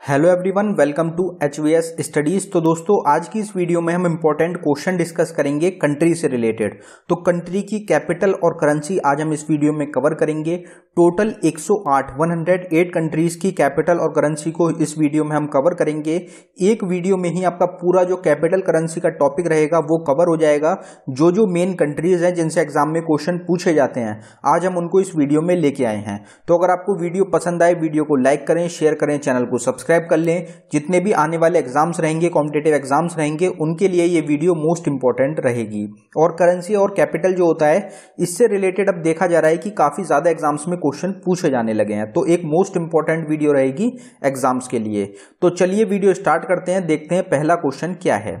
Hello everyone, welcome to HVS studies. तो दोस्तों, आज की इस वीडियो में हम इंपॉर्टेंट क्वेश्चन डिस्कस करेंगे कंट्री से रिलेटेड। तो कंट्री की कैपिटल और करेंसी आज हम इस वीडियो में कवर करेंगे। टोटल 108 कंट्रीज की कैपिटल और करेंसी को इस वीडियो में हम कवर करेंगे। एक वीडियो में ही आपका पूरा जो कैपिटल करेंसी का टॉपिक रहेगा वो कवर हो जाएगा। जो मेन कंट्रीज हैं जिनसे एग्जाम में क्वेश्चन पूछे जाते हैं, आज हम उनको इस वीडियो में लेके आए हैं। तो अगर आपको वीडियो पसंद आए, वीडियो को लाइक करें, शेयर करें, चैनल को सब्सक्राइब कर लें। जितने भी आने वाले एग्जाम्स रहेंगे, कॉम्पिटिटिव एग्जाम्स रहेंगे, उनके लिए ये वीडियो मोस्ट इंपॉर्टेंट रहेगी। और करेंसी और कैपिटल जो होता है, इससे रिलेटेड अब देखा जा रहा है कि काफी ज्यादा एग्जाम्स में क्वेश्चन पूछे जाने लगे हैं। तो एक मोस्ट इंपॉर्टेंट वीडियो रहेगी एग्जाम्स के लिए। तो चलिए वीडियो स्टार्ट करते हैं, देखते हैं पहला क्वेश्चन क्या है।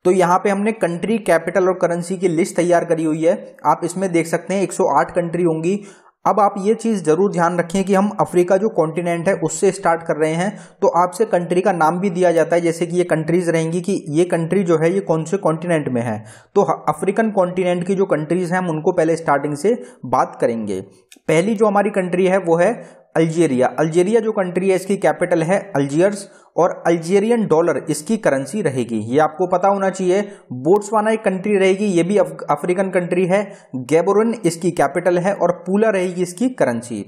तो यहां पे हमने कंट्री, कैपिटल और करेंसी की लिस्ट तैयार करी हुई है। आप इसमें देख सकते हैं 108 कंट्री होंगी। अब आप ये चीज जरूर ध्यान रखें कि हम अफ्रीका जो कॉन्टिनेंट है उससे स्टार्ट कर रहे हैं। तो आपसे कंट्री का नाम भी दिया जाता है, जैसे कि ये कंट्रीज रहेंगी कि ये कंट्री जो है ये कौन से कॉन्टिनेंट में है। तो अफ्रीकन कॉन्टिनेंट की जो कंट्रीज हैं हम उनको पहले स्टार्टिंग से बात करेंगे। पहली जो हमारी कंट्री है वो है अल्जीरिया। अल्जीरिया जो कंट्री है इसकी कैपिटल है अल्जियर्स और अल्जीरियन डॉलर इसकी करेंसी रहेगी। ये आपको पता होना चाहिए। बोट्सवाना एक कंट्री रहेगी, ये भी अफ्रीकन कंट्री है। गैबोरन इसकी कैपिटल है और पूला रहेगी इसकी करेंसी।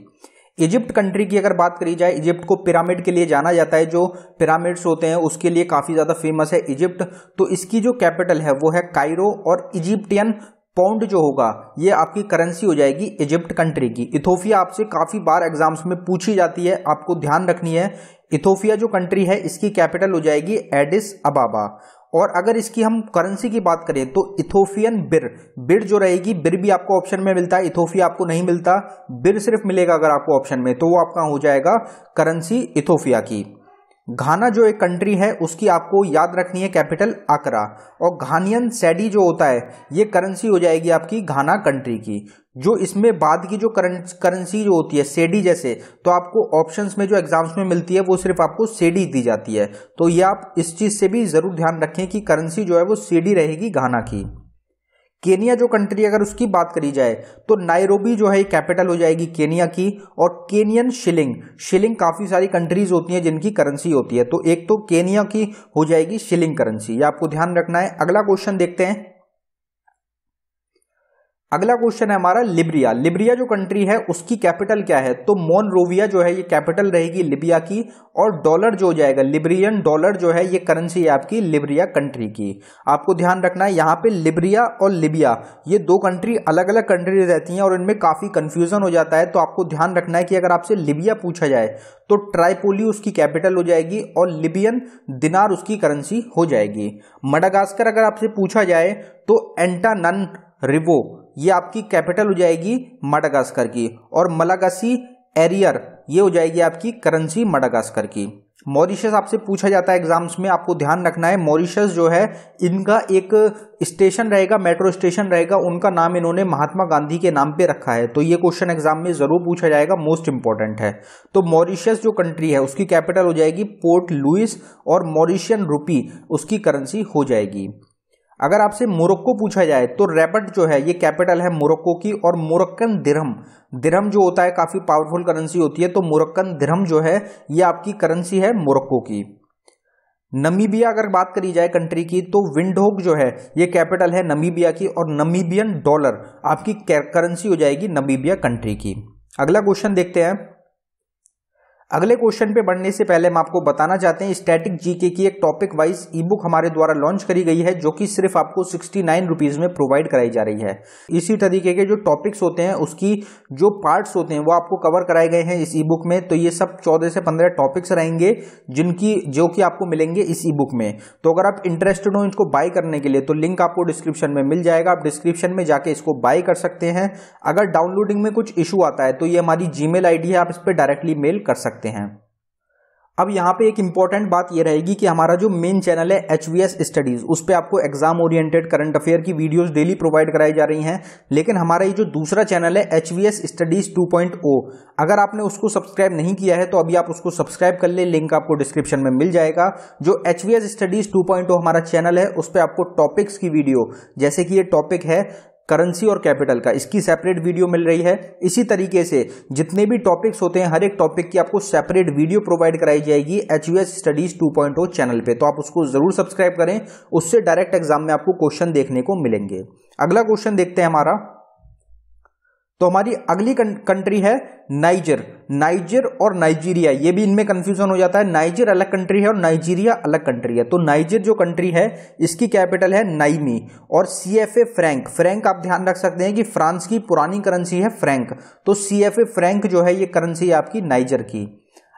इजिप्ट कंट्री की अगर बात करी जाए, इजिप्ट को पिरामिड के लिए जाना जाता है, जो पिरामिड्स होते हैं उसके लिए काफी ज्यादा फेमस है इजिप्ट। तो इसकी जो कैपिटल है वो है कायरो और इजिप्टियन पाउंड जो होगा ये आपकी करेंसी हो जाएगी इजिप्ट कंट्री की। इथोपिया आपसे काफी बार एग्जाम्स में पूछी जाती है, आपको ध्यान रखनी है। इथोपिया जो कंट्री है इसकी कैपिटल हो जाएगी एडिस अबाबा। और अगर इसकी हम करेंसी की बात करें तो इथोपियन बिर जो रहेगी, बिर भी आपको ऑप्शन में मिलता है, इथोपिया आपको नहीं मिलता, बिर सिर्फ मिलेगा अगर आपको ऑप्शन में, तो वो आपका हो जाएगा करेंसी इथोपिया की। घाना जो एक कंट्री है उसकी आपको याद रखनी है कैपिटल आकरा। और घानियन सैडी जो होता है ये करेंसी हो जाएगी आपकी घाना कंट्री की। जो इसमें बाद की जो करेंसी जो होती है सेडी जैसे, तो आपको ऑप्शंस में जो एग्जाम्स में मिलती है वो सिर्फ आपको सेडी दी जाती है। तो ये आप इस चीज से भी जरूर ध्यान रखें कि करेंसी जो है वो सेडी रहेगी घाना की। केनिया जो कंट्री अगर उसकी बात करी जाए तो नायरोबी जो है कैपिटल हो जाएगी केनिया की। और केनियन शिलिंग काफी सारी कंट्रीज होती हैं जिनकी करेंसी होती है, तो एक तो केनिया की हो जाएगी शिलिंग करेंसी, ये आपको ध्यान रखना है। अगला क्वेश्चन देखते हैं। अगला क्वेश्चन है हमारा लिबिया। लिबिया जो कंट्री है उसकी कैपिटल क्या है, तो मोनरोविया जो है ये कैपिटल रहेगी लिबिया की। और डॉलर जो हो जाएगा लिबिरियन डॉलर जो है ये करेंसी है आपकी लिबिया कंट्री की। आपको ध्यान रखना है यहाँ पे लिबिया और लिबिया ये दो कंट्री अलग अलग कंट्री रहती हैं और इनमें काफी कंफ्यूजन हो जाता है। तो आपको ध्यान रखना है कि अगर आपसे लिबिया पूछा जाए तो ट्राइपोली उसकी कैपिटल हो जाएगी और लिबियन दिनार उसकी करेंसी हो जाएगी। मडागास्कर अगर आपसे पूछा जाए तो एंटाननरिवो ये आपकी कैपिटल हो जाएगी मडागास्कर की। और मलागासी एरियर ये हो जाएगी आपकी करेंसी मडागास्कर की। मॉरिशस आपसे पूछा जाता है एग्जाम्स में, आपको ध्यान रखना है। मॉरिशस जो है इनका एक स्टेशन रहेगा, मेट्रो स्टेशन रहेगा, उनका नाम इन्होंने महात्मा गांधी के नाम पे रखा है। तो ये क्वेश्चन एग्जाम में जरूर पूछा जाएगा, मोस्ट इंपॉर्टेंट है। तो मॉरिशस जो कंट्री है उसकी कैपिटल हो जाएगी पोर्ट लुइस और मॉरिशियन रुपी उसकी करेंसी हो जाएगी। अगर आपसे मोरक्को पूछा जाए तो रैबट जो है ये कैपिटल है मोरक्को की। और मोरक्कन दिरहम जो होता है काफी पावरफुल करेंसी होती है, तो मोरक्कन दिरहम जो है ये आपकी करेंसी है मोरक्को की। नमीबिया अगर बात करी जाए कंट्री की तो विंडहोक जो है ये कैपिटल है नमीबिया की। और नमीबियन डॉलर आपकी करेंसी हो जाएगी नमीबिया कंट्री की। अगला क्वेश्चन देखते हैं। अगले क्वेश्चन पे बढ़ने से पहले हम आपको बताना चाहते हैं स्टैटिक जीके की एक टॉपिक वाइज ई बुक हमारे द्वारा लॉन्च करी गई है, जो कि सिर्फ आपको 69 रुपीज में प्रोवाइड कराई जा रही है। इसी तरीके के जो टॉपिक्स होते हैं उसकी जो पार्ट्स होते हैं वो आपको कवर कराए गए हैं इस ई बुक में। तो ये सब 14 से 15 टॉपिक्स रहेंगे जो कि आपको मिलेंगे इस ई बुक में। तो अगर आप इंटरेस्टेड हो इसको बाय करने के लिए तो लिंक आपको डिस्क्रिप्शन में मिल जाएगा, आप डिस्क्रिप्शन में जाके इसको बाय कर सकते हैं। अगर डाउनलोडिंग में कुछ इशू आता है तो ये हमारी जीमेल आईडी है, आप इस पर डायरेक्टली मेल कर सकते हैं। अब यहाँ पे एक इंपॉर्टेंट बात ये रहेगी कि हमारा जो मेन चैनल है HVS स्टडीज, उस पे आपको एग्जाम ओरिएंटेड करंट अफेयर की वीडियोस डेली प्रोवाइड कराई जा रही हैं। लेकिन हमारा ये जो दूसरा चैनल है HVS स्टडीज 2.0, अगर आपने उसको सब्सक्राइब नहीं किया है तो अभी आप उसको सब्सक्राइब कर ले, लिंक आपको डिस्क्रिप्शन में मिल जाएगा। जो HVS स्टडीज 2.0 हमारा चैनल है उस पर आपको टॉपिक्स की वीडियो, जैसे कि ये टॉपिक है करेंसी और कैपिटल का, इसकी सेपरेट वीडियो मिल रही है। इसी तरीके से जितने भी टॉपिक्स होते हैं हर एक टॉपिक की आपको सेपरेट वीडियो प्रोवाइड कराई जाएगी HUS स्टडीज 2.0 चैनल पे, तो आप उसको जरूर सब्सक्राइब करें, उससे डायरेक्ट एग्जाम में आपको क्वेश्चन देखने को मिलेंगे। अगला क्वेश्चन देखते हैं हमारा। तो हमारी अगली कंट्री है नाइजर। नाइजर और नाइजीरिया, ये भी इनमें कंफ्यूजन हो जाता है, नाइजर अलग कंट्री है और नाइजीरिया अलग कंट्री है। तो नाइजर जो कंट्री है इसकी कैपिटल है नाइमी और CFA फ्रैंक। फ्रैंक आप ध्यान रख सकते हैं कि फ्रांस की पुरानी करेंसी है फ्रैंक, तो CFA फ्रैंक जो है ये करेंसी है आपकी नाइजर की।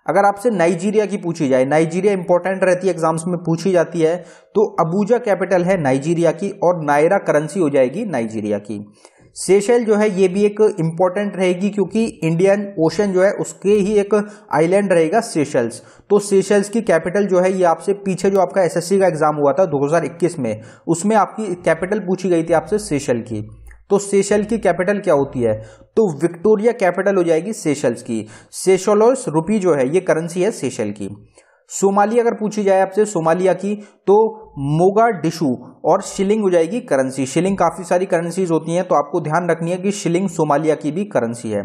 अगर आपसे नाइजीरिया की पूछी जाए, नाइजीरिया इंपॉर्टेंट रहती है, एग्जाम्स में पूछी जाती है, तो अबूजा कैपिटल है नाइजीरिया की और नायरा करेंसी हो जाएगी नाइजीरिया की। सेशेल जो है ये भी एक इंपॉर्टेंट रहेगी क्योंकि इंडियन ओशन जो है उसके ही एक आइलैंड रहेगा सेशेल्स, तो सेशेल्स की कैपिटल जो है ये आपसे पीछे जो आपका SSC का एग्जाम हुआ था 2021 में, उसमें आपकी कैपिटल पूछी गई थी आपसे सेशेल की। तो सेशेल की कैपिटल क्या होती है, तो विक्टोरिया कैपिटल हो जाएगी सेशेल्स की। सेशेल्स रुपी जो है ये करेंसी है सेशेल की। सोमालिया अगर पूछी जाए आपसे सोमालिया की, तो मोगाडिशु और शिलिंग हो जाएगी करेंसी। शिलिंग काफी सारी करेंसीज होती हैं, तो आपको ध्यान रखनी है कि शिलिंग सोमालिया की भी करेंसी है।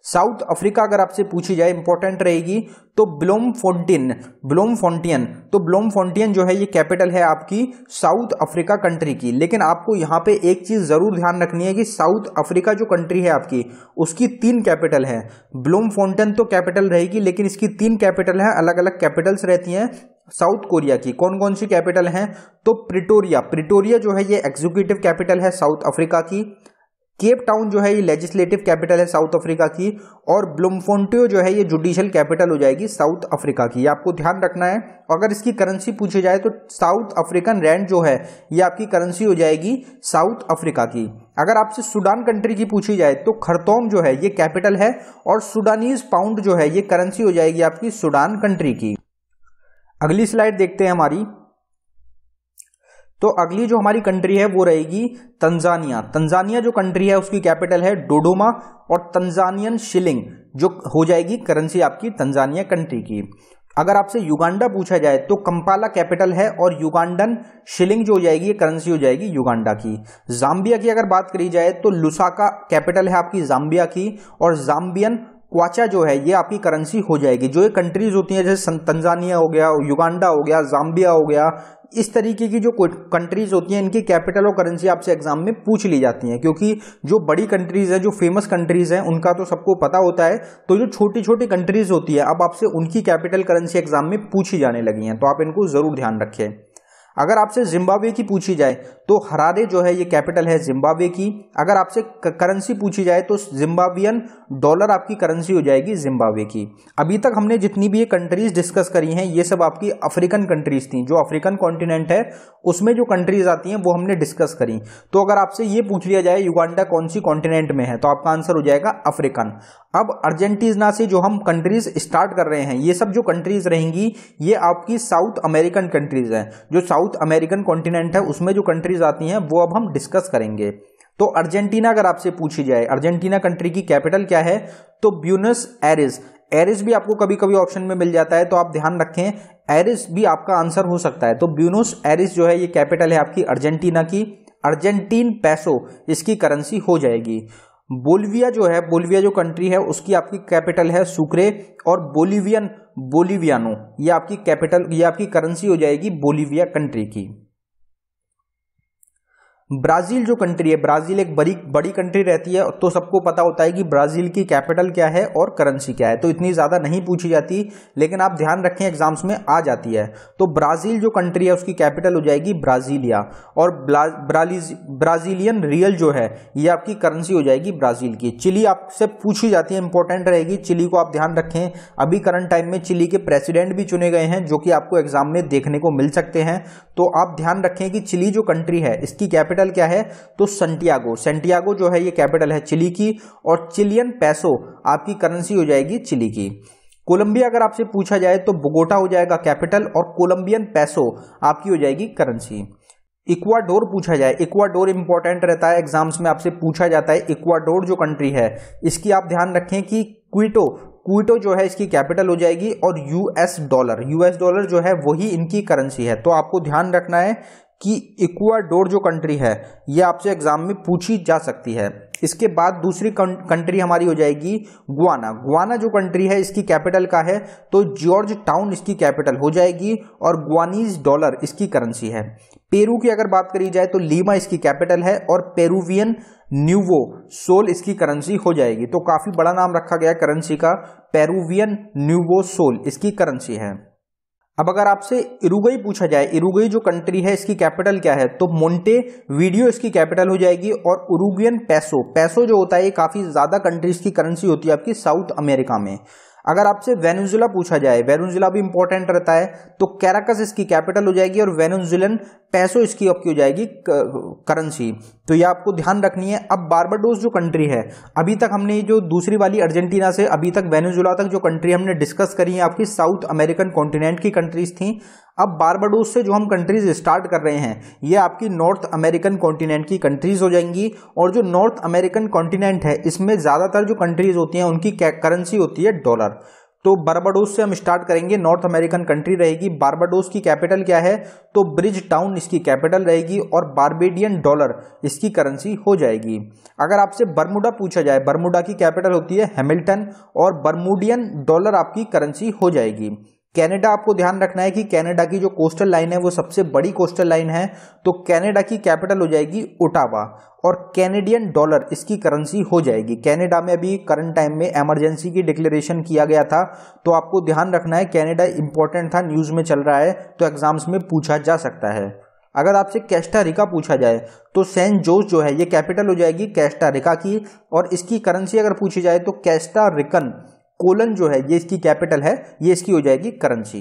साउथ अफ्रीका अगर आपसे पूछी जाए इंपॉर्टेंट रहेगी, तो ब्लोमफोंटेन तो ब्लोमफोंटेन जो है ये कैपिटल है आपकी साउथ अफ्रीका कंट्री की। लेकिन आपको यहाँ पे एक चीज जरूर ध्यान रखनी है कि साउथ अफ्रीका जो कंट्री है आपकी उसकी 3 कैपिटल है। ब्लोमफोंटेन तो कैपिटल रहेगी लेकिन इसकी 3 कैपिटल है, अलग अलग कैपिटल्स रहती हैं। साउथ कोरिया की कौन कौन सी कैपिटल हैं, तो प्रिटोरिया जो है ये एग्जीक्यूटिव कैपिटल है साउथ अफ्रीका की। केप टाउन जो है ये लेजिस्लेटिव कैपिटल है साउथ अफ्रीका की, और ब्लूमफोंटेन जो है ये जुडिशियल कैपिटल हो जाएगी साउथ अफ्रीका की। ये आपको ध्यान रखना है। अगर इसकी करेंसी पूछी जाए तो साउथ अफ्रीकन रैंड जो है ये आपकी करेंसी हो जाएगी साउथ अफ्रीका की। अगर आपसे सूडान कंट्री की पूछी जाए तो खरतौम जो है ये कैपिटल है, और सूडानीज पाउंड जो है ये करेंसी हो जाएगी आपकी सूडान कंट्री की। अगली स्लाइड देखते हैं हमारी। तो अगली जो हमारी कंट्री है वो रहेगी तंजानिया। तंजानिया जो कंट्री है उसकी कैपिटल है डोडोमा, और तंजानियन शिलिंग जो हो जाएगी करेंसी आपकी तंजानिया कंट्री की। अगर आपसे युगांडा पूछा जाए तो कंपाला कैपिटल है, और युगांडन शिलिंग जो हो जाएगी करेंसी हो जाएगी युगांडा की। जाम्बिया की अगर बात करी जाए तो लुसाका कैपिटल है आपकी जाम्बिया की, और जाम्बियन क्वाचा जो है ये आपकी करेंसी हो जाएगी। जो ये कंट्रीज होती हैं जैसे तंजानिया हो गया, युगांडा हो गया, जाम्बिया हो गया, इस तरीके की जो कंट्रीज होती हैं इनकी कैपिटल और करेंसी आपसे एग्जाम में पूछ ली जाती हैं, क्योंकि जो बड़ी कंट्रीज हैं, जो फेमस कंट्रीज हैं, उनका तो सबको पता होता है। तो जो छोटी छोटी कंट्रीज होती है अब आपसे उनकी कैपिटल करेंसी एग्जाम में पूछी जाने लगी हैं, तो आप इनको जरूर ध्यान रखें। अगर आपसे जिम्बाब्वे की पूछी जाए तो हरारे जो है ये कैपिटल है जिम्बाब्वे की। अगर आपसे करेंसी पूछी जाए तो जिम्बाब्वियन डॉलर आपकी करेंसी हो जाएगी जिम्बाब्वे की। अभी तक हमने जितनी भी ये कंट्रीज डिस्कस करी हैं ये सब आपकी अफ्रीकन कंट्रीज थी। जो अफ्रीकन कॉन्टिनेंट है उसमें जो कंट्रीज आती हैं वो हमने डिस्कस करी। तो अगर आपसे ये पूछ लिया जाए युगांडा कौन सी कॉन्टिनेंट में है, तो आपका आंसर हो जाएगा अफ्रीकन। अब अर्जेंटीना से जो हम कंट्रीज स्टार्ट कर रहे हैं ये सब जो कंट्रीज रहेंगी ये आपकी साउथ अमेरिकन कंट्रीज हैं। जो साउथ अमेरिकन कॉन्टिनेंट है उसमें जो कंट्रीज आती हैं वो अब हम डिस्कस करेंगे। तो अर्जेंटीना अगर आपसे पूछी जाए अर्जेंटीना कंट्री की कैपिटल क्या है, तो ब्यूनस एरिस। एरिस भी आपको कभी कभी ऑप्शन में मिल जाता है, तो आप ध्यान रखें एरिस भी आपका आंसर हो सकता है। तो ब्यूनस एरिस जो है ये कैपिटल है आपकी अर्जेंटीना की। अर्जेंटीन पैसो इसकी करेंसी हो जाएगी। बोलिविया जो है, बोलिविया जो कंट्री है उसकी आपकी कैपिटल है सुक्रे, और बोलिवियानो ये आपकी कैपिटल, ये आपकी करेंसी हो जाएगी बोलिविया कंट्री की। ब्राजील जो कंट्री है, ब्राजील एक बड़ी कंट्री रहती है, तो सबको पता होता है कि ब्राजील की कैपिटल क्या है और करेंसी क्या है, तो इतनी ज्यादा नहीं पूछी जाती, लेकिन आप ध्यान रखें एग्जाम्स में आ जाती है। तो ब्राजील जो कंट्री है उसकी कैपिटल हो जाएगी ब्राजीलिया, और ब्राजीलियन रियल जो है ये आपकी करेंसी हो जाएगी ब्राजील की। चिली आपसे पूछी जाती है, इंपॉर्टेंट रहेगी, चिली को आप ध्यान रखें। अभी करंट टाइम में चिली के प्रेसिडेंट भी चुने गए हैं जो कि आपको एग्जाम में देखने को मिल सकते हैं, तो आप ध्यान रखें कि चिली जो कंट्री है इसकी कैपिटल क्या है, तो सेंटियागो जो है ये कैपिटल है चिली की, और चिलियन पैसो आपकी करेंसी हो जाएगी चिली की। कोलंबिया अगर आपसे पूछा जाए तो बोगोटा हो जाएगा कैपिटल, और कोलंबियन पैसो आपकी हो जाएगी करेंसी। इक्वाडोर पूछा जाए, इक्वाडोर इंपॉर्टेंट रहता है, एग्जाम्स में आपसे पूछा जाता है। इक्वाडोर जो कंट्री है इसकी आप ध्यान रखें कि क्विटो जो है इसकी कैपिटल हो जाएगी, और यूएस डॉलर जो है वही इनकी करेंसी है। तो आपको ध्यान रखना है कि इक्वाडोर जो कंट्री है ये आपसे एग्जाम में पूछी जा सकती है। इसके बाद दूसरी कंट्री हमारी हो जाएगी गुआना जो कंट्री है इसकी कैपिटल का है, तो जॉर्ज टाउन इसकी कैपिटल हो जाएगी, और गुआनीज डॉलर इसकी करेंसी है। पेरू की अगर बात करी जाए तो लीमा इसकी कैपिटल है, और पेरुवियन न्यूवो सोल इसकी करेंसी हो जाएगी। तो काफी बड़ा नाम रखा गया है करेंसी का, पेरुवियन न्यूवो सोल इसकी करेंसी है। अब अगर आपसे उरुग्वे पूछा जाए, उरुग्वे जो कंट्री है इसकी कैपिटल क्या है, तो मोंटे वीडियो इसकी कैपिटल हो जाएगी, और उरुग्वियन पैसो जो होता है ये काफी ज्यादा कंट्रीज की करेंसी होती है आपकी साउथ अमेरिका में। अगर आपसे वेनेजुएला पूछा जाए, वेनेजुएला भी इंपॉर्टेंट रहता है, तो कैराकस इसकी कैपिटल हो जाएगी, और वेनेजुएलन पैसो इसकी आपकी हो जाएगी करेंसी। तो ये आपको ध्यान रखनी है। अब बारबाडोस जो कंट्री है, अभी तक हमने जो दूसरी वाली अर्जेंटीना से अभी तक वेनेजुएला तक जो कंट्री हमने डिस्कस करी है आपकी साउथ अमेरिकन कॉन्टिनेंट की कंट्रीज थी। अब बारबाडोस से जो हम कंट्रीज स्टार्ट कर रहे हैं ये आपकी नॉर्थ अमेरिकन कॉन्टिनेंट की कंट्रीज हो जाएंगी, और जो नॉर्थ अमेरिकन कॉन्टिनेंट है इसमें ज्यादातर जो कंट्रीज होती हैं उनकी करेंसी होती है डॉलर। तो बारबाडोस से हम स्टार्ट करेंगे, नॉर्थ अमेरिकन कंट्री रहेगी। बारबाडोस की कैपिटल क्या है, तो ब्रिज टाउन इसकी कैपिटल रहेगी, और बारबेडियन डॉलर इसकी करेंसी हो जाएगी। अगर आपसे बर्मुडा पूछा जाए, बर्मुडा की कैपिटल होती है हैमिल्टन, और बर्मुडियन डॉलर आपकी करेंसी हो जाएगी। कनाडा आपको ध्यान रखना है कि कनाडा की जो कोस्टल लाइन है वो सबसे बड़ी कोस्टल लाइन है, तो कनाडा की कैपिटल हो जाएगी ओटावा, और कैनेडियन डॉलर इसकी करेंसी हो जाएगी। कनाडा में अभी करंट टाइम में इमरजेंसी की डिक्लेरेशन किया गया था, तो आपको ध्यान रखना है, कनाडा इंपॉर्टेंट था, न्यूज में चल रहा है, तो एग्जाम्स में पूछा जा सकता है। अगर आपसे कोस्टा रिका पूछा जाए तो सैन जोस जो है ये कैपिटल हो जाएगी कोस्टा रिका की, और इसकी करेंसी अगर पूछी जाए तो कोस्टा रिकन कोलन जो है ये इसकी कैपिटल है, ये इसकी हो जाएगी करेंसी।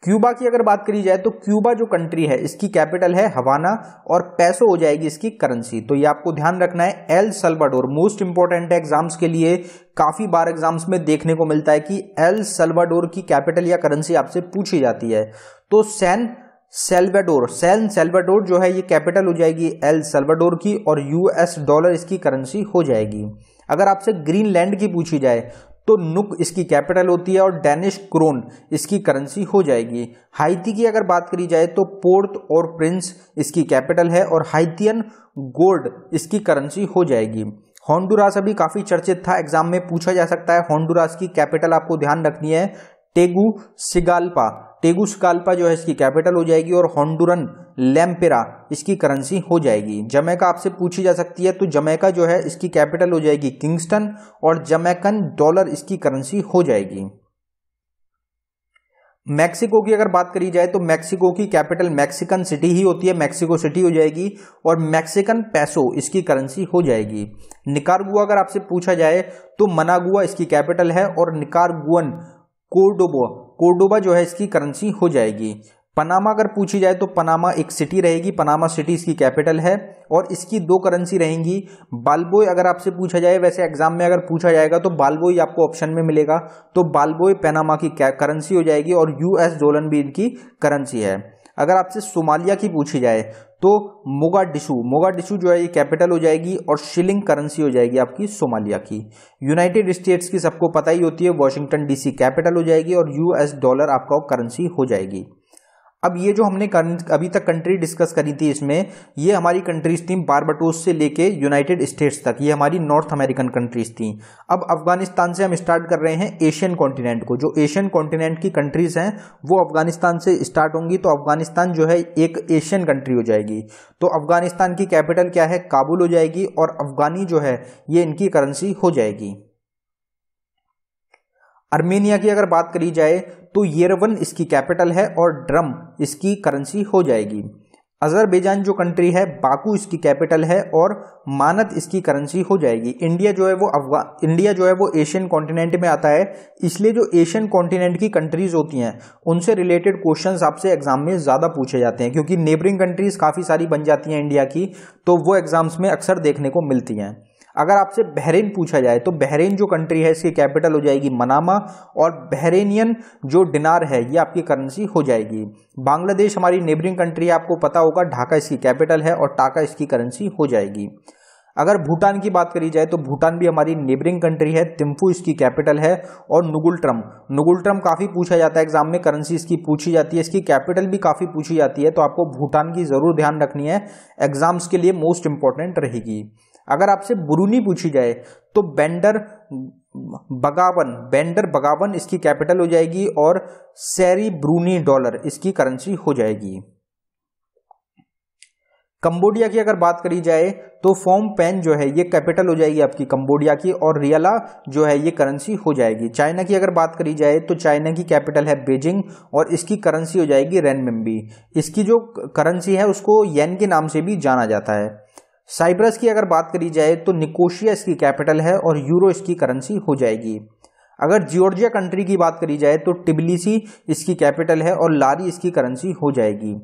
क्यूबा की अगर बात करी जाए तो क्यूबा जो कंट्री है इसकी कैपिटल है हवाना, और पैसो हो जाएगी इसकी करेंसी। तो ये आपको ध्यान रखना है। एल सल्वाडोर मोस्ट इंपोर्टेंट है एग्जाम्स के लिए, काफी बार एग्जाम्स में देखने को मिलता है कि एल सल्वाडोर की कैपिटल या करेंसी आपसे पूछी जाती है। तो सैन सल्वाडोर जो है ये कैपिटल हो जाएगी एल सल्वाडोर की, और यूएस डॉलर इसकी करेंसी हो जाएगी। अगर आपसे ग्रीनलैंड की पूछी जाए तो नुक इसकी कैपिटल होती है, और डेनिश क्रोन इसकी करेंसी हो जाएगी। हाइती की अगर बात करी जाए तो पोर्ट और प्रिंस इसकी कैपिटल है, और हाइतियन गोल्ड इसकी करेंसी हो जाएगी। होंडुरास अभी काफी चर्चित था, एग्जाम में पूछा जा सकता है। होंडुरास की कैपिटल आपको ध्यान रखनी है टेगुसिगाल्पा जो है इसकी कैपिटल हो जाएगी, और होंडुरन लैम्पेरा इसकी करेंसी हो जाएगी। जमैका आपसे पूछी जा सकती है, तो जमैका जो है इसकी कैपिटल हो जाएगी किंगस्टन, और जमैकन डॉलर इसकी करेंसी हो जाएगी। मैक्सिको की अगर बात करी जाए तो मैक्सिको की कैपिटल मैक्सिकन सिटी ही होती है, मैक्सिको सिटी हो जाएगी, और मैक्सिकन पैसो इसकी करेंसी हो जाएगी। निकारागुआ अगर आपसे पूछा जाए तो मनागुआ इसकी कैपिटल है, और निकारागुअन कोर्डोबा जो है इसकी करेंसी हो जाएगी। पनामा अगर पूछी जाए तो पनामा एक सिटी रहेगी, पनामा सिटी इसकी कैपिटल है, और इसकी दो करेंसी रहेंगी। बाल्बोय अगर आपसे पूछा जाए, वैसे एग्जाम में अगर पूछा जाएगा तो बाल्बोय आपको ऑप्शन में मिलेगा, तो बाल्बोय पनामा की करेंसी हो जाएगी, और यूएस डॉलर भी इनकी करेंसी है। अगर आपसे सोमालिया की पूछी जाए तो मोगाडिशु जो है ये कैपिटल हो जाएगी, और शिलिंग करेंसी हो जाएगी आपकी सोमालिया की। यूनाइटेड स्टेट्स की सबको पता ही होती है, वॉशिंगटन डीसी कैपिटल हो जाएगी, और यूएस डॉलर आपका करेंसी हो जाएगी। अब ये जो हमने अभी तक कंट्री डिस्कस करी थी, इसमें ये हमारी कंट्रीज थी बारबाडोस से लेके यूनाइटेड स्टेट्स तक, ये हमारी नॉर्थ अमेरिकन कंट्रीज थी। अब अफगानिस्तान से हम स्टार्ट कर रहे हैं एशियन कॉन्टिनेंट को। जो एशियन कॉन्टिनेंट की कंट्रीज हैं वो अफगानिस्तान से स्टार्ट होंगी, तो अफगानिस्तान जो है एक एशियन कंट्री हो जाएगी। तो अफगानिस्तान की कैपिटल क्या है, काबुल हो जाएगी, और अफगानी जो है ये इनकी करेंसी हो जाएगी। आर्मेनिया की अगर बात करी जाए तो येरेवन इसकी कैपिटल है, और ड्रम इसकी करेंसी हो जाएगी। अजरबैजान जो कंट्री है बाकू इसकी कैपिटल है, और मानत इसकी करेंसी हो जाएगी। इंडिया जो है वो एशियन कॉन्टिनेंट में आता है, इसलिए जो एशियन कॉन्टिनेंट की कंट्रीज होती हैं उनसे रिलेटेड क्वेश्चंस आपसे एग्जाम में ज्यादा पूछे जाते हैं, क्योंकि नेबरिंग कंट्रीज काफी सारी बन जाती हैं इंडिया की, तो वो एग्जाम्स में अक्सर देखने को मिलती हैं। अगर आपसे बहरीन पूछा जाए तो बहरीन जो कंट्री है इसकी कैपिटल हो जाएगी मनामा, और बहरीनियन जो दिनार है ये आपकी करेंसी हो जाएगी। बांग्लादेश हमारी नेबरिंग कंट्री है, आपको पता होगा, ढाका इसकी कैपिटल है, और टाका इसकी करेंसी हो जाएगी। अगर भूटान की बात करी जाए तो भूटान भी हमारी नेबरिंग कंट्री है, थिम्फू इसकी कैपिटल है। और नुगुलट्रम काफी पूछा जाता है एग्जाम में, करेंसी इसकी पूछी जाती है, इसकी कैपिटल भी काफी पूछी जाती है, तो आपको भूटान की जरूर ध्यान रखनी है, एग्जाम्स के लिए मोस्ट इंपॉर्टेंट रहेगी। अगर आपसे ब्रूनी पूछी जाए तो बेंडर बगावन इसकी कैपिटल हो जाएगी और सैरी ब्रूनी डॉलर इसकी करेंसी हो जाएगी। कंबोडिया की अगर बात करी जाए तो फोम पेन जो है ये कैपिटल हो जाएगी आपकी कंबोडिया की, और रियाला जो है ये करेंसी हो जाएगी। चाइना की अगर बात करी जाए तो चाइना की कैपिटल है बीजिंग और इसकी करेंसी हो जाएगी रेनमिंबी। इसकी जो करेंसी है उसको येन के नाम से भी जाना जाता है। साइप्रस की अगर बात करी जाए तो निकोशिया इसकी कैपिटल है और यूरो इसकी करेंसी हो जाएगी। अगर जॉर्जिया कंट्री की बात करी जाए तो टिबिलिसी इसकी कैपिटल है और लारी इसकी करेंसी हो जाएगी।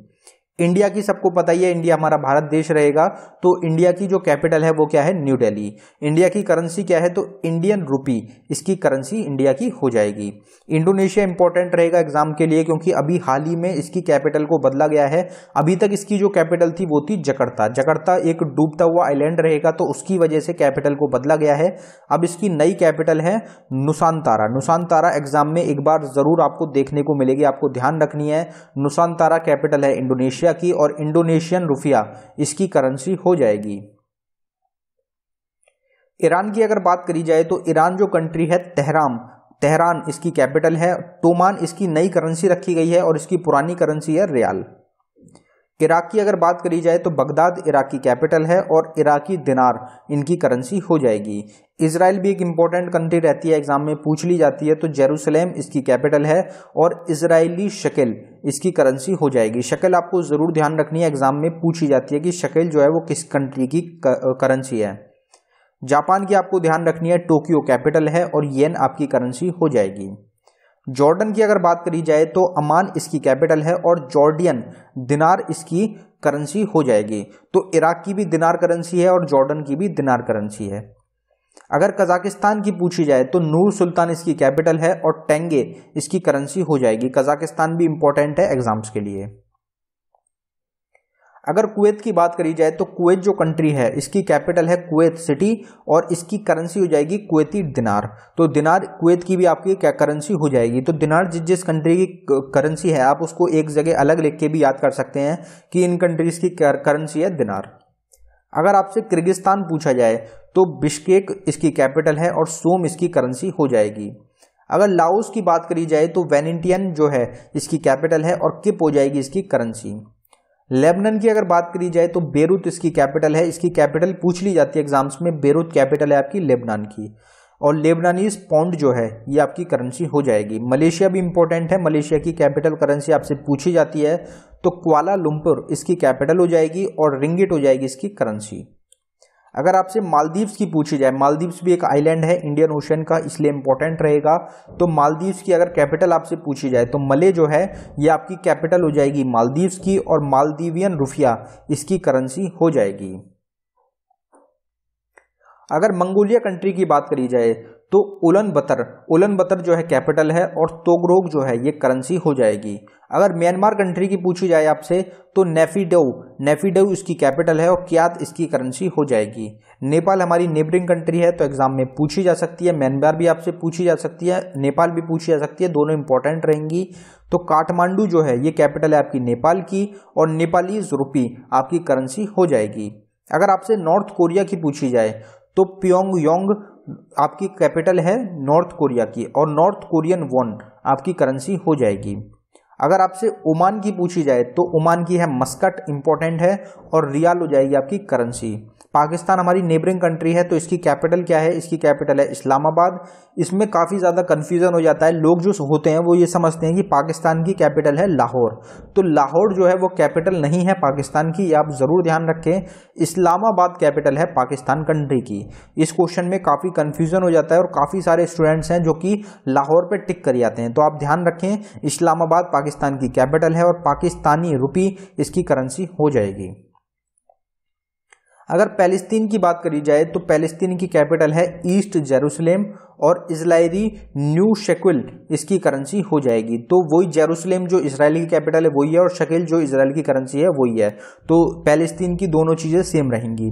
इंडिया की सबको पता ही है, इंडिया हमारा भारत देश रहेगा, तो इंडिया की जो कैपिटल है वो क्या है, न्यू दिल्ली। इंडिया की करेंसी क्या है, तो इंडियन रुपी इसकी करेंसी इंडिया की हो जाएगी। इंडोनेशिया इंपॉर्टेंट रहेगा एग्जाम के लिए क्योंकि अभी हाल ही में इसकी कैपिटल को बदला गया है। अभी तक इसकी जो कैपिटल थी वो थी जकार्ता एक डूबता हुआ आइलैंड रहेगा, तो उसकी वजह से कैपिटल को बदला गया है। अब इसकी नई कैपिटल है नुसांतारा एग्जाम में एक बार जरूर आपको देखने को मिलेगी, आपको ध्यान रखनी है। नुसांतारा कैपिटल है इंडोनेशिया की और इंडोनेशियन रुपया इसकी करेंसी हो जाएगी। ईरान की अगर बात करी जाए तो ईरान जो कंट्री है तेहरान इसकी कैपिटल है। टोमान इसकी नई करेंसी रखी गई है और इसकी पुरानी करेंसी है रियाल। इराक की अगर बात करी जाए तो बगदाद इराक की कैपिटल है और इराकी दिनार इनकी करेंसी हो जाएगी। इजराइल भी एक इंपॉर्टेंट कंट्री रहती है, एग्जाम में पूछ ली जाती है, तो जेरूसलेम इसकी कैपिटल है और इजरायली शकेल इसकी करेंसी हो जाएगी। शकेल आपको जरूर ध्यान रखनी है, एग्जाम में पूछी जाती है कि शकेल जो है वो किस कंट्री की करेंसी है। जापान की आपको ध्यान रखनी है, टोक्यो कैपिटल है और येन आपकी करेंसी हो जाएगी। जॉर्डन की अगर बात करी जाए तो अमान इसकी कैपिटल है और जॉर्डियन दिनार इसकी करेंसी हो जाएगी। तो इराक की भी दिनार करेंसी है और जॉर्डन की भी दिनार करेंसी है। अगर कजाकिस्तान की पूछी जाए तो नूर सुल्तान इसकी कैपिटल है और टेंगे इसकी करेंसी हो जाएगी। कजाकिस्तान भी इंपॉर्टेंट है एग्जाम्स के लिए। अगर कुवैत की बात करी जाए तो कुवैत जो कंट्री है इसकी कैपिटल है कुवैत सिटी और इसकी करेंसी हो जाएगी कुवैती दिनार। तो दिनार कुवैत की भी आपकी क्या करेंसी हो जाएगी। तो दिनार जिस कंट्री की करेंसी है आप उसको एक जगह अलग लिख के भी याद कर सकते हैं कि इन कंट्रीज की करेंसी है दिनार। अगर आपसे किर्गिस्तान पूछा जाए तो बिश्केक इसकी कैपिटल है और सोम इसकी करेंसी हो जाएगी। अगर लाओस की बात करी जाए तो वेनिटियन जो है इसकी कैपिटल है और किप हो जाएगी इसकी करेंसी। लेबनान की अगर बात करी जाए तो बेरूत इसकी कैपिटल है, इसकी कैपिटल पूछ ली जाती है एग्जाम्स में, बेरूत कैपिटल है आपकी लेबनान की। और लेबनानीज पौंड जो है ये आपकी करेंसी हो जाएगी। मलेशिया भी इंपॉर्टेंट है, मलेशिया की कैपिटल करेंसी आपसे पूछी जाती है तो कुआलालंपुर इसकी कैपिटल हो जाएगी और रिंगिट हो जाएगी इसकी करेंसी। अगर आपसे मालदीव्स की पूछी जाए, मालदीव्स भी एक आइलैंड है इंडियन ओशन का, इसलिए इंपॉर्टेंट रहेगा। तो मालदीव्स की अगर कैपिटल आपसे पूछी जाए तो मले जो है ये आपकी कैपिटल हो जाएगी मालदीव्स की और मालदीवियन रुपया इसकी करेंसी हो जाएगी। अगर मंगोलिया कंट्री की बात करी जाए तो उलन बतर जो है कैपिटल है और तोगरोग जो है ये करेंसी हो जाएगी। अगर म्यांमार कंट्री की पूछी जाए आपसे तो नेफिडो इसकी कैपिटल है और क्यात इसकी करेंसी हो जाएगी। नेपाल हमारी नेबरिंग कंट्री है तो एग्जाम में पूछी जा सकती है, म्यांमार भी आपसे पूछी जा सकती है, नेपाल भी पूछी जा सकती है, दोनों इंपॉर्टेंट रहेंगी। तो काठमांडू जो है ये कैपिटल है आपकी नेपाल की और नेपालीज रुपी आपकी करेंसी हो जाएगी। अगर आपसे नॉर्थ कोरिया की पूछी जाए तो प्योंगयांग आपकी कैपिटल है नॉर्थ कोरिया की और नॉर्थ कोरियन वॉन आपकी करेंसी हो जाएगी। अगर आपसे ओमान की पूछी जाए तो ओमान की है मस्कट, इंपॉर्टेंट है, और रियाल हो जाएगी आपकी करेंसी। पाकिस्तान हमारी नेबरिंग कंट्री है तो इसकी कैपिटल क्या है, इसकी कैपिटल है इस्लामाबाद। इसमें काफ़ी ज़्यादा कन्फ्यूज़न हो जाता है, लोग जो होते हैं वो ये समझते हैं कि पाकिस्तान की कैपिटल है लाहौर, तो लाहौर जो है वो कैपिटल नहीं है पाकिस्तान की, ये आप ज़रूर ध्यान रखें। इस्लामाबाद कैपिटल है पाकिस्तान कंट्री की। इस क्वेश्चन में काफ़ी कन्फ्यूज़न हो जाता है और काफ़ी सारे स्टूडेंट्स हैं जो कि लाहौर पर टिक कर जाते हैं, तो आप ध्यान रखें इस्लामाबाद पाकिस्तान की कैपिटल है और पाकिस्तानी रुपी इसकी करेंसी हो जाएगी। अगर पैलेस्तीन की बात करी जाए तो पैलेस्तीन की कैपिटल है ईस्ट जेरूसलेम और इजरायली न्यू शेकिल इसकी करेंसी हो जाएगी। तो वही जेरूसलेम जो इजरायली की कैपिटल है वही है और शकेल जो इजरायल की करेंसी है वही है, तो पैलेस्तीन की दोनों चीज़ें सेम रहेंगी।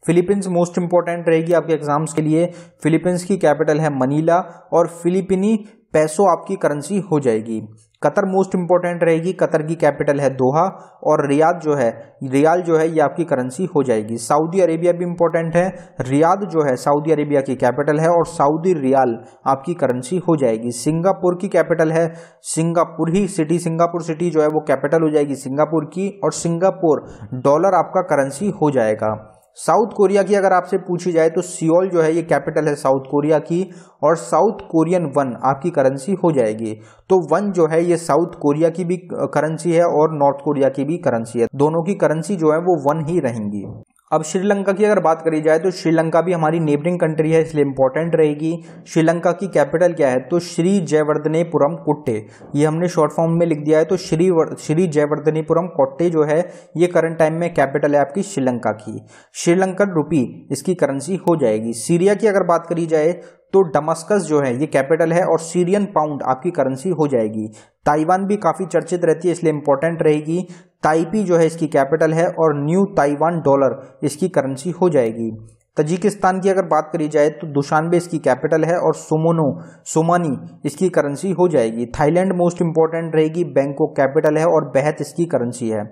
फिलीपींस मोस्ट इंपॉर्टेंट रहेगी आपके एग्जाम्स के लिए। फिलीपींस की कैपिटल है मनीला और फिलिपिनी पैसो आपकी करेंसी हो जाएगी। कतर मोस्ट इंपॉर्टेंट रहेगी, कतर की कैपिटल है दोहा और रियाद जो है ये आपकी करेंसी हो जाएगी। सऊदी अरेबिया भी इंपॉर्टेंट है, रियाद जो है सऊदी अरेबिया की कैपिटल है और सऊदी रियाल आपकी करेंसी हो जाएगी। सिंगापुर की कैपिटल है सिंगापुर सिटी जो है वो कैपिटल हो जाएगी सिंगापुर की और सिंगापुर डॉलर आपका करेंसी हो जाएगा। साउथ कोरिया की अगर आपसे पूछी जाए तो सियोल जो है ये कैपिटल है साउथ कोरिया की और साउथ कोरियन वन आपकी करेंसी हो जाएगी। तो वन जो है ये साउथ कोरिया की भी करेंसी है और नॉर्थ कोरिया की भी करेंसी है, दोनों की करेंसी जो है वो वन ही रहेंगी। अब श्रीलंका की अगर बात करी जाए तो श्रीलंका भी हमारी नेबरिंग कंट्री है इसलिए इंपॉर्टेंट रहेगी। श्रीलंका की कैपिटल क्या है तो श्री जयवर्धनेपुरम कोट्टे, ये हमने शॉर्ट फॉर्म में लिख दिया है। तो श्री जयवर्धनेपुरम कोट्टे जो है ये करंट टाइम में कैपिटल है आपकी श्रीलंका की। श्रीलंकन रुपी इसकी करेंसी हो जाएगी। सीरिया की अगर बात करी जाए तो डमस्कस जो है ये कैपिटल है और सीरियन पाउंड आपकी करेंसी हो जाएगी। ताइवान भी काफ़ी चर्चित रहती है इसलिए इंपॉर्टेंट रहेगी। ताइपी जो है इसकी कैपिटल है और न्यू ताइवान डॉलर इसकी करेंसी हो जाएगी। तजिकिस्तान की अगर बात करी जाए तो दुशानबे इसकी कैपिटल है और सोमानी इसकी करेंसी हो जाएगी। थाईलैंड मोस्ट इंपॉर्टेंट रहेगी, बैंकॉक कैपिटल है और बेहत इसकी करेंसी है।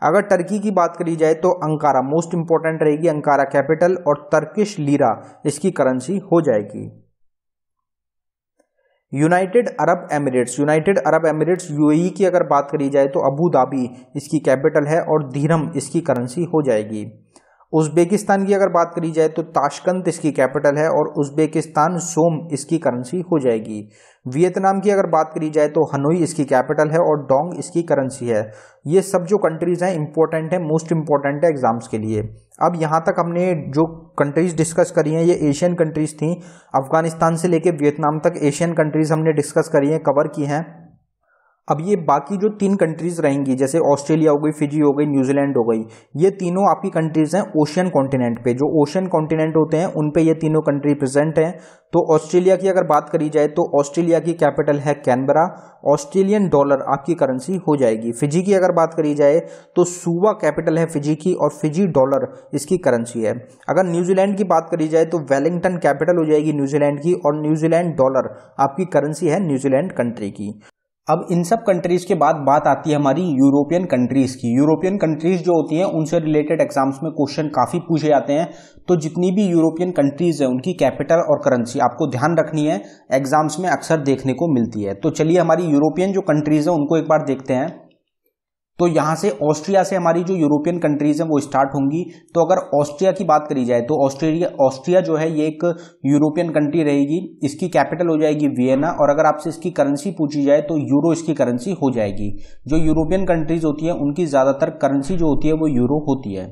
अगर टर्की की बात करी जाए तो अंकारा मोस्ट इंपॉर्टेंट रहेगी, अंकारा कैपिटल और टर्किश लीरा इसकी करेंसी हो जाएगी। यूनाइटेड अरब एमिरेट्स यूएई की अगर बात करी जाए तो अबू धाबी इसकी कैपिटल है और दिरहम इसकी करेंसी हो जाएगी। उज़्बेकिस्तान की अगर बात करी जाए तो ताशकंद इसकी कैपिटल है और उज़्बेकिस्तान सोम इसकी करेंसी हो जाएगी। वियतनाम की अगर बात करी जाए तो हनोई इसकी कैपिटल है और डोंग इसकी करेंसी है। ये सब जो कंट्रीज हैं इंपॉर्टेंट है, मोस्ट इंपॉर्टेंट है एग्जाम्स के लिए। अब यहाँ तक हमने जो कंट्रीज डिस्कस करी हैं ये एशियन कंट्रीज थी, अफगानिस्तान से लेके वियतनाम तक एशियन कंट्रीज हमने डिस्कस करी हैं, कवर की हैं। अब ये बाकी जो 3 कंट्रीज रहेंगी जैसे ऑस्ट्रेलिया हो गई, फिजी हो गई, न्यूजीलैंड हो गई, ये तीनों आपकी कंट्रीज हैं ओशियन कॉन्टिनेंट पे। जो ओशियन कॉन्टिनेंट होते हैं उन पे ये तीनों कंट्री प्रेजेंट हैं। तो ऑस्ट्रेलिया की अगर बात करी जाए तो ऑस्ट्रेलिया की कैपिटल है कैनबरा, ऑस्ट्रेलियन डॉलर आपकी करेंसी हो जाएगी। फिजी की अगर बात करी जाए तो सुवा कैपिटल है फिजी की और फिजी डॉलर इसकी करेंसी है। अगर न्यूजीलैंड की बात करी जाए तो वेलिंगटन कैपिटल हो जाएगी न्यूजीलैंड की और न्यूजीलैंड डॉलर आपकी करेंसी है न्यूजीलैंड कंट्री की। अब इन सब कंट्रीज के बाद बात आती है हमारी यूरोपियन कंट्रीज की। यूरोपियन कंट्रीज जो होती हैं उनसे रिलेटेड एग्जाम्स में क्वेश्चन काफी पूछे जाते हैं। तो जितनी भी यूरोपियन कंट्रीज है उनकी कैपिटल और करेंसी आपको ध्यान रखनी है, एग्जाम्स में अक्सर देखने को मिलती है। तो चलिए हमारी यूरोपियन जो कंट्रीज है उनको एक बार देखते हैं। तो यहाँ से ऑस्ट्रिया से हमारी जो यूरोपियन कंट्रीज हैं वो स्टार्ट होंगी। तो अगर ऑस्ट्रिया की बात करी जाए तो ऑस्ट्रिया जो है ये एक यूरोपियन कंट्री रहेगी, इसकी कैपिटल हो जाएगी वियना और अगर आपसे इसकी करेंसी पूछी जाए तो यूरो इसकी करेंसी हो जाएगी। जो यूरोपियन कंट्रीज होती है उनकी ज्यादातर करेंसी जो होती है वो यूरो होती है।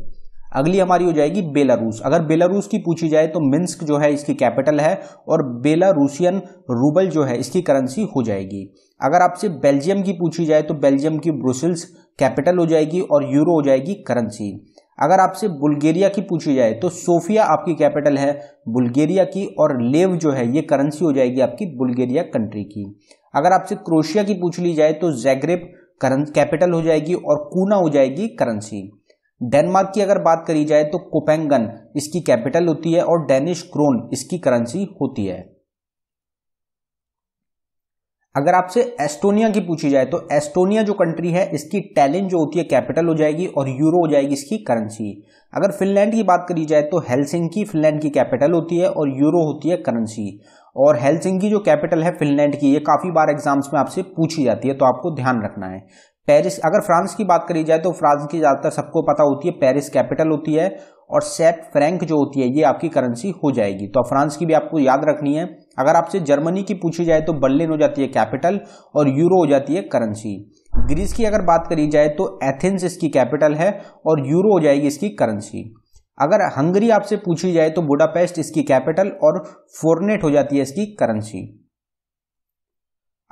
अगली हमारी हो जाएगी बेलारूस। अगर बेलारूस की पूछी जाए तो मिन्स्क जो है इसकी कैपिटल है और बेलारूसियन रूबल जो है इसकी करेंसी हो जाएगी। अगर आपसे बेल्जियम की पूछी जाए तो बेल्जियम की ब्रुसेल्स कैपिटल हो जाएगी और यूरो हो जाएगी करेंसी। अगर आपसे बुल्गारिया की पूछी जाए तो सोफिया आपकी कैपिटल है बुल्गारिया की और लेव जो है ये करेंसी हो जाएगी आपकी बुल्गारिया कंट्री की। अगर आपसे क्रोएशिया की पूछ ली जाए तो ज़ैग्रेब कैपिटल हो जाएगी और कूना हो जाएगी करेंसी। डेनमार्क की अगर बात करी जाए तो कोपेंगन इसकी कैपिटल होती है और डेनिश क्रोन इसकी करेंसी होती है। अगर आपसे एस्टोनिया की पूछी जाए तो एस्टोनिया जो कंट्री है इसकी टैलिन जो होती है कैपिटल हो जाएगी और यूरो हो जाएगी इसकी करेंसी। अगर फिनलैंड की बात करी जाए तो हेलसिंकी फिनलैंड की कैपिटल होती है और यूरो होती है करेंसी। और हेलसिंकी जो कैपिटल है फिनलैंड की ये काफी बार एग्जाम्स में आपसे पूछी जाती है तो आपको ध्यान रखना है। पेरिस, अगर फ्रांस की बात करी जाए तो फ्रांस की ज्यादातर सबको पता होती है पेरिस कैपिटल होती है और सेप फ्रैंक जो होती है ये आपकी करेंसी हो जाएगी। तो फ्रांस की भी आपको याद रखनी है। अगर आपसे जर्मनी की पूछी जाए तो बर्लिन हो जाती है कैपिटल और यूरो हो जाती है करेंसी। ग्रीस की अगर बात करी जाए तो एथेंस इसकी कैपिटल है और यूरो हो जाएगी इसकी करेंसी। अगर हंगरी आपसे पूछी जाए तो बुडापेस्ट इसकी कैपिटल और फोर्नेट हो जाती है इसकी करेंसी।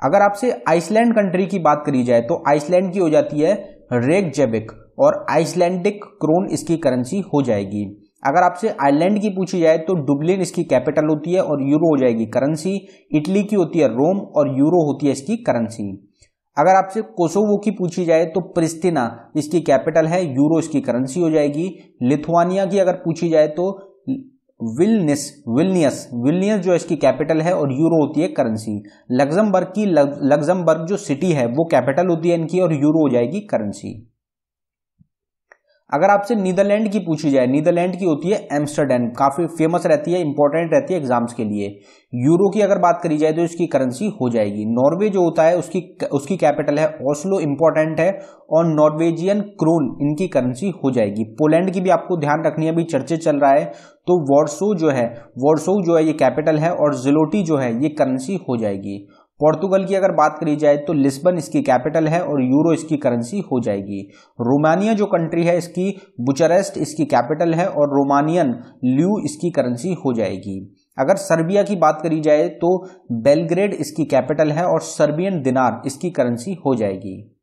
अगर आपसे आइसलैंड कंट्री की बात करी जाए तो आइसलैंड की हो जाती है रेकजेविक और आइसलैंडिक क्रोन इसकी करेंसी हो जाएगी। अगर आपसे आयरलैंड की पूछी जाए तो डुबलिन इसकी कैपिटल होती है और यूरो हो जाएगी करेंसी। इटली की होती है रोम और यूरो होती है इसकी करेंसी। अगर आपसे कोसोवो की पूछी जाए तो प्रिस्टिना इसकी कैपिटल है, यूरो इसकी करेंसी हो जाएगी। लिथुआनिया की अगर पूछी जाए तो विल्नियस जो इसकी कैपिटल है और यूरो होती है करेंसी। लग्जमबर्ग जो सिटी है वो कैपिटल होती है इनकी और यूरो हो जाएगी करेंसी। अगर आपसे नीदरलैंड की पूछी जाए, नीदरलैंड की होती है एम्स्टरडैम, काफी फेमस रहती है, इंपॉर्टेंट रहती है एग्जाम्स के लिए। यूरो की अगर बात करी जाए तो इसकी करेंसी हो जाएगी। नॉर्वे जो होता है उसकी कैपिटल है ओस्लो, इंपॉर्टेंट है, और नॉर्वेजियन क्रोन इनकी करेंसी हो जाएगी। पोलैंड की भी आपको ध्यान रखनी है, अभी चर्चे चल रहा है, तो वॉर्सो जो है ये कैपिटल है और ज़्लोटी जो है ये करेंसी हो जाएगी। पोर्तुगल की अगर बात करी जाए तो लिस्बन इसकी कैपिटल है और यूरो इसकी करेंसी हो जाएगी। रोमानिया जो कंट्री है इसकी बुचारेस्ट इसकी कैपिटल है और रोमानियन ल्यू इसकी करेंसी हो जाएगी। अगर सर्बिया की बात करी जाए तो बेलग्रेड इसकी कैपिटल है और सर्बियन दिनार इसकी करेंसी हो जाएगी।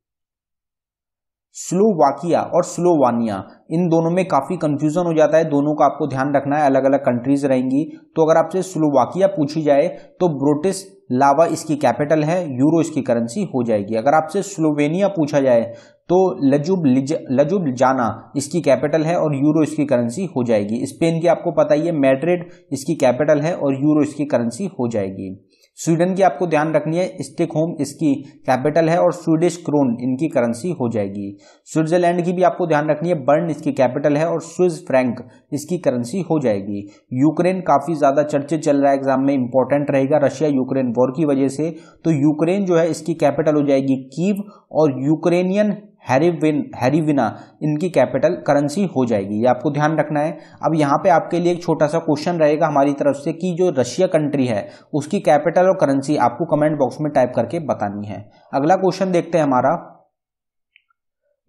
स्लोवाकिया और स्लोवानिया, इन दोनों में काफी कंफ्यूजन हो जाता है, दोनों का आपको ध्यान रखना है, अलग अलग कंट्रीज रहेंगी। तो अगर आपसे स्लोवाकिया पूछी जाए तो ब्रोटिस लावा इसकी कैपिटल है, यूरो इसकी करेंसी हो जाएगी। अगर आपसे स्लोवेनिया पूछा जाए तो लजुब्लिजाना इसकी कैपिटल है और यूरो इसकी करेंसी हो जाएगी। स्पेन की आपको पता ही है, मैड्रिड इसकी कैपिटल है और यूरो इसकी करेंसी हो जाएगी। स्वीडन की आपको ध्यान रखनी है, स्टॉकहोम इसकी कैपिटल है और स्वीडिश क्रोन इनकी करेंसी हो जाएगी। स्विट्जरलैंड की भी आपको ध्यान रखनी है, बर्न इसकी कैपिटल है और स्विस फ्रैंक इसकी करेंसी हो जाएगी। यूक्रेन काफी ज्यादा चर्चे चल रहा है, एग्जाम में इंपॉर्टेंट रहेगा रशिया यूक्रेन वॉर की वजह से, तो यूक्रेन जो है इसकी कैपिटल हो जाएगी कीव और यूक्रेनियन हैरिविना इनकी कैपिटल करेंसी हो जाएगी। ये आपको ध्यान रखना है। अब यहाँ पे आपके लिए एक छोटा सा क्वेश्चन रहेगा हमारी तरफ से कि जो रशिया कंट्री है उसकी कैपिटल और करेंसी आपको कमेंट बॉक्स में टाइप करके बतानी है। अगला क्वेश्चन देखते हैं हमारा,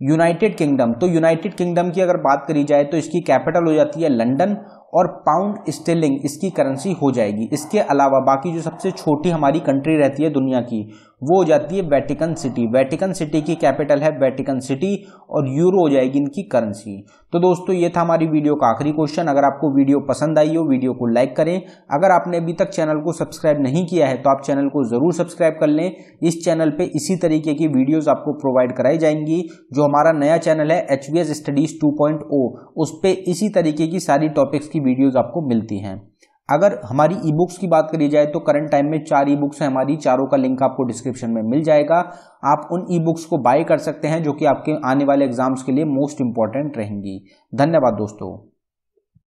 यूनाइटेड किंगडम। तो यूनाइटेड किंगडम की अगर बात करी जाए तो इसकी कैपिटल हो जाती है लंदन और पाउंड स्टेर्लिंग इसकी करेंसी हो जाएगी। इसके अलावा बाकी जो सबसे छोटी हमारी कंट्री रहती है दुनिया की वो हो जाती है वेटिकन सिटी। वेटिकन सिटी की कैपिटल है वेटिकन सिटी और यूरो हो जाएगी इनकी करेंसी। तो दोस्तों ये था हमारी वीडियो का आखिरी क्वेश्चन। अगर आपको वीडियो पसंद आई हो वीडियो को लाइक करें। अगर आपने अभी तक चैनल को सब्सक्राइब नहीं किया है तो आप चैनल को जरूर सब्सक्राइब कर लें। इस चैनल पे इसी तरीके की वीडियोस आपको प्रोवाइड कराई जाएंगी। जो हमारा नया चैनल है HVS स्टडीज 2.0 उस पे इसी तरीके की सारी टॉपिक्स की वीडियोस आपको मिलती हैं। अगर हमारी ई बुक्स की बात करी जाए तो करंट टाइम में 4 ई बुक्स हैं हमारी, चारों का लिंक आपको डिस्क्रिप्शन में मिल जाएगा। आप उन ई बुक्स को बाय कर सकते हैं जो कि आपके आने वाले एग्जाम्स के लिए मोस्ट इंपॉर्टेंट रहेंगी। धन्यवाद दोस्तों।